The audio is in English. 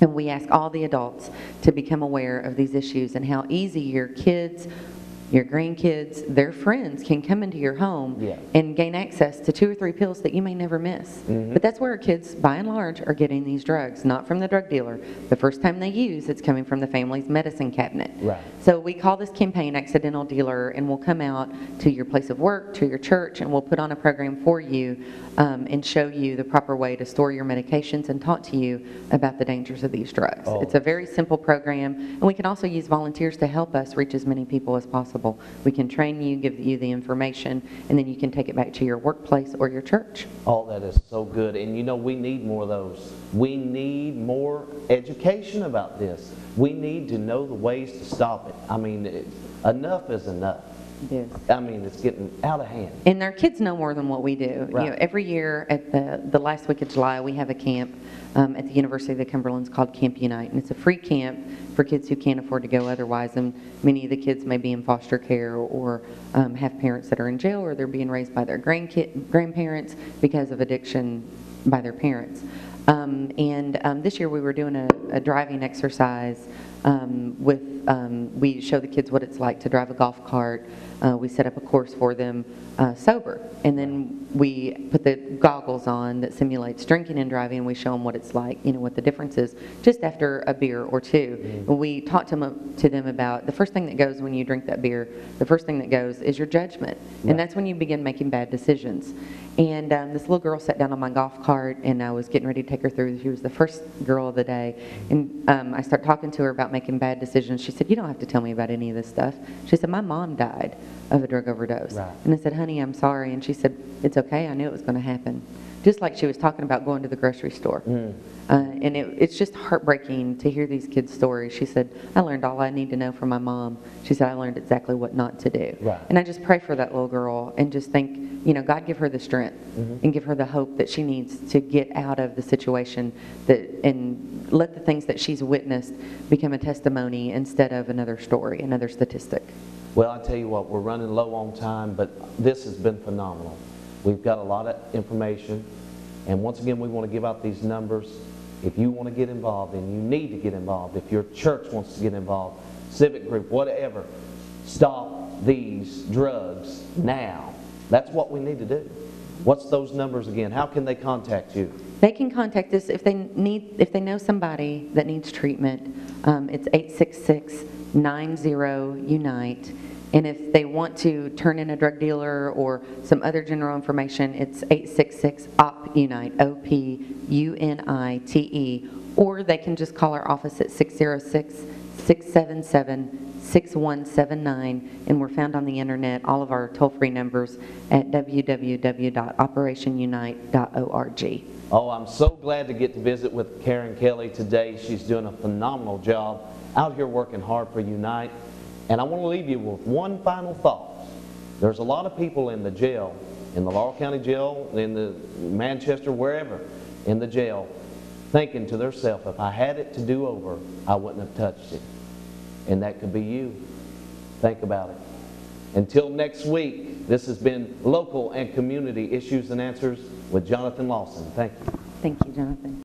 And we ask all the adults to become aware of these issues and how easy your kids, your grandkids, their friends can come into your home and gain access to 2 or 3 pills that you may never miss. But that's where our kids, by and large, are getting these drugs, not from the drug dealer. The first time they use, it's coming from the family's medicine cabinet. Right. So we call this campaign Accidental Dealer, and we'll come out to your place of work, to your church, and we'll put on a program for you and show you the proper way to store your medications and talk to you about the dangers of these drugs. It's a very simple program, and we can also use volunteers to help us reach as many people as possible. We can train you, give you the information, and then you can take it back to your workplace or your church. Oh, that is so good. And you know, we need more of those. We need more education about this. We need to know the ways to stop it. I mean, enough is enough. Yes. I mean, it's getting out of hand. And our kids know more than what we do. Right. You know, every year at the last week of July, we have a camp at the University of the Cumberlands called Camp Unite, and it's a free camp for kids who can't afford to go otherwise. And many of the kids may be in foster care or have parents that are in jail, or they're being raised by their grandparents because of addiction by their parents. This year we were doing a driving exercise we show the kids what it's like to drive a golf cart. We set up a course for them sober, and then we put the goggles on that simulates drinking and driving, and we show them what it's like, you know, what the difference is just after a beer or two. We talk to them about the first thing that goes when you drink that beer, the first thing that goes is your judgment, and that's when you begin making bad decisions. And this little girl sat down on my golf cart, and I was getting ready to take her through. She was the first girl of the day, and I started talking to her about making bad decisions. She said, "You don't have to tell me about any of this stuff." She said, "My mom died of a drug overdose." Right. And I said, "Honey, I'm sorry." And she said, "It's okay. I knew it was going to happen." Just like she was talking about going to the grocery store. And it's just heartbreaking to hear these kids' stories. She said, "I learned all I need to know from my mom." She said, "I learned exactly what not to do." Right. And I just pray for that little girl and just think, you know, God give her the strength and give her the hope that she needs to get out of the situation, and let the things that she's witnessed become a testimony instead of another story, another statistic. Well, I tell you what, we're running low on time, but this has been phenomenal. We've got a lot of information, and once again, we want to give out these numbers. If you want to get involved, and you need to get involved, if your church wants to get involved, civic group, whatever, stop these drugs now. That's what we need to do. What's those numbers again? How can they contact you? They can contact us if they know somebody that needs treatment. It's 866-90-UNITE. And if they want to turn in a drug dealer or some other general information, it's 866-OPUNITE, OPUNITE. Or they can just call our office at 606-677-6179. And we're found on the internet, all of our toll-free numbers at www.operationunite.org. Oh, I'm so glad to get to visit with Karen Kelly today. She's doing a phenomenal job out here working hard for Unite. And I want to leave you with one final thought. There's a lot of people in the jail, in the Laurel County Jail, in the Manchester, wherever, in the jail, thinking to themselves, if I had it to do over, I wouldn't have touched it. And that could be you. Think about it. Until next week, this has been Local and Community Issues and Answers with Jonathan Lawson. Thank you. Thank you, Jonathan.